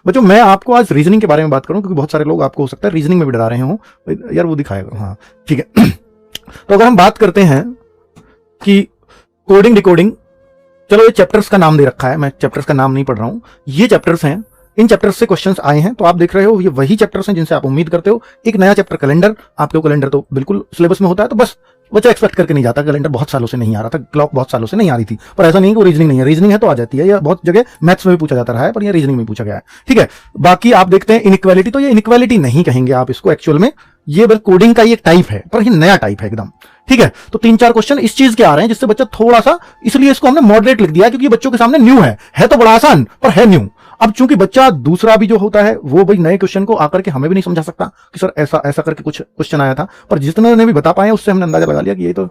बच्चों मैं आपको आज रीजनिंग के बारे में बात करूं, क्योंकि बहुत सारे लोग आपको हो सकता है रीजनिंग में भी डरा रहे हो यार, वो दिखाएगा। हाँ ठीक है। तो अगर हम बात करते हैं कि कोडिंग डिकोडिंग, चलो ये चैप्टर्स का नाम दे रखा है, मैं चैप्टर्स का नाम नहीं पढ़ रहा हूं, ये चैप्टर्स हैं, इन चैप्टर्स से क्वेश्चंस आए हैं। तो आप देख रहे हो ये वही चैप्टर्स हैं जिनसे आप उम्मीद करते हो। एक नया चैप्टर कैलेंडर, आपके कैलेंडर तो बिल्कुल सिलेबस में होता है, तो बस बच्चा एक्सपेक्ट करके नहीं जाता। कैलेंडर बहुत सालों से नहीं आ रहा था, क्लॉक बहुत सालों से नहीं आ रही थी, पर ऐसा नहीं कि वो रीजनिंग नहीं है, रीजनिंग है तो आ जाती है। या बहुत जगह मैथ्स में भी पूछा जाता रहा है, पर ये रीजनिंग में पूछा गया है। ठीक है, बाकी आप देखते हैं इनइक्वालिटी, तो ये इनइक्वालिटी नहीं कहेंगे आप इसको एक्चुअल में, ये बस कोडिंग का ही एक टाइप है, पर ये नया टाइप है एकदम। ठीक है, तो 3-4 क्वेश्चन इस चीज के आ रहे हैं जिससे बच्चा थोड़ा सा, इसलिए इसको हमने मॉडरेट लिख दिया, क्योंकि बच्चों के सामने न्यू है तो बड़ा आसान, पर है न्यू। अब चूंकि बच्चा दूसरा भी जो होता है वो भाई नए क्वेश्चन को आकर के हमें भी नहीं समझा सकता कि सर ऐसा ऐसा करके कुछ क्वेश्चन आया था, पर जितने ने भी बता पाए उससे हमने अंदाजा लगा लिया कि ये तो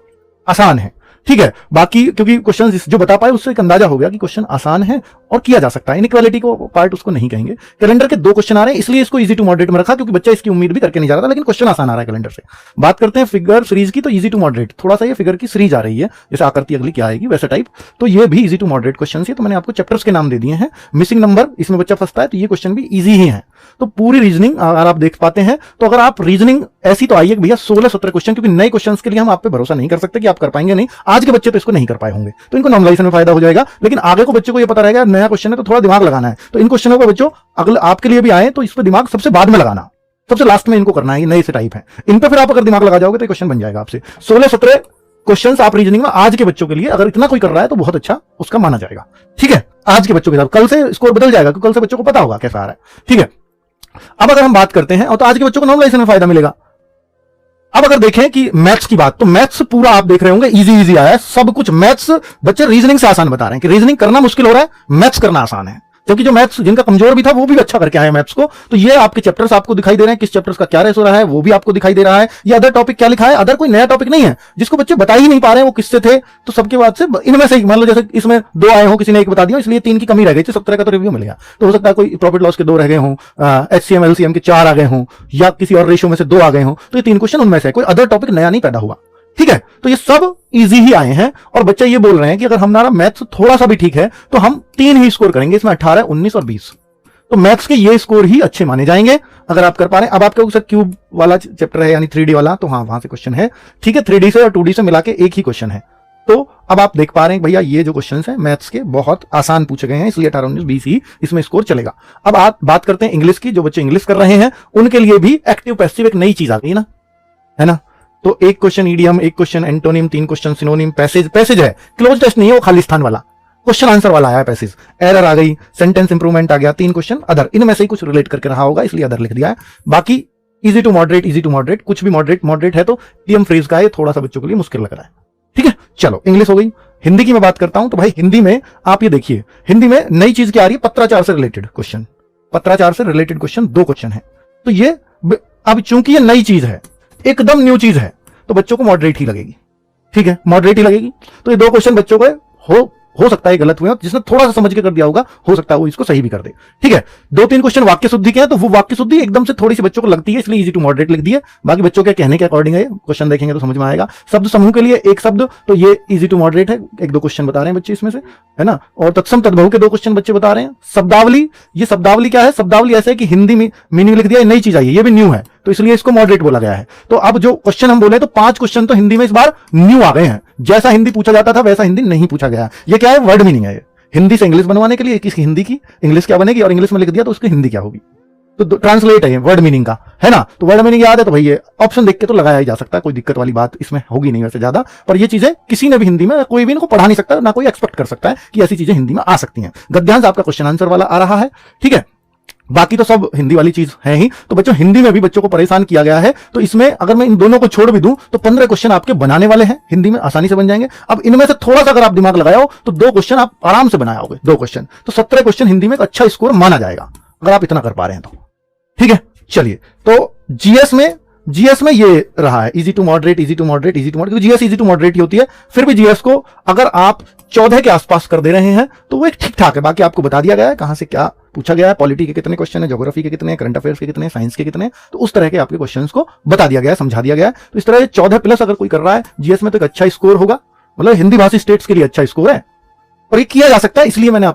आसान है। ठीक है, बाकी क्योंकि क्वेश्चन जो बता पाए उससे एक अंदाजा हो गया कि क्वेश्चन आसान है और किया जा सकता है। इनइक्वालिटी को पार्ट उसको नहीं कहेंगे। कैलेंडर के 2 क्वेश्चन आ रहे हैं, इसलिए इसको इजी टू मॉडरेट में रखा, क्योंकि बच्चा इसकी उम्मीद भी करके नहीं जा रहा था, लेकिन क्वेश्चन आसान आ रहा है कैलेंडर से। बात करते हैं फिगर सीरीज की, तो इजी टू मॉडरेट, थोड़ा सा ये फिगर की सीरीज आ रही है, जैसे आकृति अगली क्या आएगी वैसे टाइप, तो ये भी इजी टू मॉडरेट क्वेश्चन है। तो मैंने आपको चैप्टर्स के नाम दे दिए हैं। मिसिंग नंबर, इसमें बच्चा फंसता है, तो ये क्वेश्चन भी इजी ही है। तो पूरी रीजनिंग अगर आप देख पाते हैं, तो अगर आप रीजनिंग ऐसी तो आइए भैया 16-17 क्वेश्चन, क्योंकि नए क्वेश्चंस के लिए हम आप पे भरोसा नहीं कर सकते कि आप कर पाएंगे नहीं। आज के बच्चे तो इसको नहीं कर पाए होंगे, तो इनको नॉर्मलाइजेशन में फायदा हो जाएगा, लेकिन आगे को बच्चे को ये पता रहेगा नया क्वेश्चन है तो थोड़ा दिमाग लगाना है। तो इन क्वेश्चनों को बच्चों अगले आपके लिए भी आए तो इस पर दिमाग सबसे बाद में लगाना, सबसे लास्ट में इनको करना है। ये नए से टाइप है, इन पर फिर आप अगर दिमाग लगा जाओगे तो क्वेश्चन बन जाएगा आपसे। 16-17 क्वेश्चंस आप रीजनिंग में आज के बच्चों के लिए अगर इतना कोई कर रहा है तो बहुत अच्छा उसका माना जाएगा। ठीक है, आज के बच्चों के साथ कल से स्कोर बदल जाएगा, क्योंकि कल से बच्चों को पता होगा कैसा आ रहा है। ठीक है, अब अगर हम बात करते हैं, और तो आज के बच्चों को नॉर्मलाइजेशन में फायदा मिलेगा। अब अगर देखें कि मैथ्स की बात, तो मैथ्स पूरा आप देख रहे होंगे इजी इजी आया है सब कुछ। मैथ्स बच्चे रीजनिंग से आसान बता रहे हैं कि रीजनिंग करना मुश्किल हो रहा है, मैथ्स करना आसान है, क्योंकि जो मैथ्स जिनका कमजोर भी था वो भी अच्छा करके आए मैथ्स को। तो ये आपके चैप्टर्स आपको दिखाई दे रहे हैं, किस चैप्टर्स का क्या रेस हो रहा है वो भी आपको दिखाई दे रहा है। ये अदर टॉपिक क्या लिखा है, अदर कोई नया टॉपिक नहीं है जिसको बच्चे बता ही नहीं पा रहे हैं वो किससे थे। तो सबके बाद से इनमें से मान लो जैसे इसमें 2 आए हो, किसी ने 1 बता दिया, इसलिए 3 की कमी रह गई, 17 का तो रिव्यू मिल गया। तो हो सकता है कोई प्रॉफिट लॉस के 2 रह गए हों, HCM LCM के 4 आ गए हों, या किसी और रेशियो में से 2 आ गए हों, तो ये 3 क्वेश्चन उनमें से कोई अदर टॉपिक नया नहीं पैदा हुआ। ठीक है, तो ये सब इजी ही आए हैं, और बच्चे ये बोल रहे हैं कि अगर हमारा मैथ्स थोड़ा सा भी ठीक है तो हम 3 ही स्कोर करेंगे, इसमें 18, 19 और 20। तो मैथ्स के ये स्कोर ही अच्छे माने जाएंगे अगर आप कर पा रहे हैं। अब आपके सर क्यूब वाला चैप्टर है, यानी 3D वाला, तो हाँ वहां से क्वेश्चन है। ठीक है, 3D से और 2D से मिला के एक ही क्वेश्चन है। तो अब आप देख पा रहे हैं भैया ये जो क्वेश्चन है मैथ्स के बहुत आसान पूछे गए हैं, इसलिए 18, 19, 20 ही इसमें स्कोर चलेगा। अब आप बात करते हैं इंग्लिश की, जो बच्चे इंग्लिश कर रहे हैं उनके लिए भी एक्टिव पैसिव एक नई चीज आ गई ना, है ना। तो 1 question idiom, 1 question antonym, 3 question synonym, passage है, क्लोज टेस्ट नहीं है, वो खाली स्थान वाला क्वेश्चन आंसर वाला आया पैसेज, एरर आ गई, सेंटेंस इंप्रूवमेंट आ गया, 3 क्वेश्चन अदर, इनमें से ही कुछ रिलेट करके रहा होगा इसलिए अदर लिख दिया है। बाकी इजी टू मॉडरेट, कुछ भी मॉडरेट है, तो इडियम फ्रेज का है, थोड़ा सा बच्चों के लिए मुश्किल लग रहा है। ठीक है, चलो इंग्लिश हो गई। हिंदी की मैं बात करता हूं, तो भाई हिंदी में आप ये देखिए, हिंदी में नई चीज क्या आ रही है, पत्राचार से रिलेटेड क्वेश्चन, पत्राचार से रिलेटेड क्वेश्चन 2 क्वेश्चन है। तो ये अब चूंकि ये नई चीज है, एकदम न्यू चीज है, तो बच्चों को मॉडरेट ही लगेगी। ठीक है, मॉडरेट ही लगेगी। तो ये 2 क्वेश्चन बच्चों को हो सकता है गलत हुए, जिसने थोड़ा सा समझ के कर दिया होगा हो सकता है वो इसको सही भी कर दे। ठीक है, 2-3 क्वेश्चन वाक्य शुद्धि के हैं, तो वो वाक्य शुद्धि एकदम से थोड़ी सी बच्चों को लगती है, इसलिए इजी टू मॉडरेट लिख दिए। बाकी बच्चों के कहने के अकॉर्डिंग है, क्वेश्चन देखेंगे तो समझ में आएगा। शब्द समूह के लिए 1 शब्द, तो ये इजी टू मॉडरेट है, 1-2 क्वेश्चन बता रहे हैं बच्चे इसमें से, है ना। और तत्सम तद्भव के 2 क्वेश्चन बच्चे बता रहे हैं। शब्दावली, ये शब्दावली क्या है, शब्दावली ऐसे है कि हिंदी में मीनिंग लिख दिया, नई चीज आई है, ये भी न्यू है, तो इसलिए इसको मॉडरेट बोला गया है। तो अब जो क्वेश्चन हम बोले, तो 5 क्वेश्चन तो हिंदी में इस बार न्यू आ गए हैं, जैसा हिंदी पूछा जाता था वैसा हिंदी नहीं पूछा गया। ये क्या है, वर्ड मीनिंग है, हिंदी से इंग्लिश बनवाने के लिए किसी हिंदी की इंग्लिश क्या बनेगी, और इंग्लिश में लिख दिया तो उसकी हिंदी क्या होगी, तो ट्रांसलेट है वर्ड मीनिंग का, है ना। तो वर्ड मीनिंग याद है तो भाई ये ऑप्शन देख के तो लगाया ही जा सकता है, कोई दिक्कत वाली बात इसमें होगी नहीं वैसे ज्यादा। पर ये चीजें किसी ने भी हिंदी में, कोई भी इनको पढ़ा नहीं सकता, ना कोई एक्सपेक्ट कर सकता है कि ऐसी चीजें हिंदी में आ सकती हैं। गद्यांश आपका क्वेश्चन आंसर वाला आ रहा है। ठीक है, बाकी तो सब हिंदी वाली चीज है ही। तो बच्चों हिंदी में भी बच्चों को परेशान किया गया है, तो इसमें अगर मैं इन दोनों को छोड़ भी दूं तो 15 क्वेश्चन आपके बनाने वाले हैं, हिंदी में आसानी से बन जाएंगे। अब इनमें से थोड़ा सा अगर आप दिमाग लगाओ तो 2 क्वेश्चन आप आराम से बनाओगे, 2 क्वेश्चन, तो 17 क्वेश्चन हिंदी में एक अच्छा स्कोर माना जाएगा अगर आप इतना कर पा रहे हैं तो। ठीक है, चलिए, तो जीएस में ये रहा है इजी टू मॉडरेट, क्योंकि जीएस इजी टू मॉडरेट ही होती है। फिर भी जीएस को अगर आप 14 के आसपास कर दे रहे हैं तो वो एक ठीक ठाक है। बाकी आपको बता दिया गया है कहां से क्या पूछा गया है, पॉलिटी के कितने क्वेश्चन है, ज्योग्राफी के कितने, करंट अफेयर्स के कितने, साइंस के कितने, तो उस तरह के आपके क्वेश्चंस को बता दिया गया है, समझा दिया गया है। तो इस तरह 14+ अगर कोई कर रहा है जीएस में तो एक अच्छा स्कोर होगा, मतलब हिंदी भाषी स्टेट्स के लिए अच्छा स्कोर है, और ये किया जा सकता है, इसलिए मैंने आपको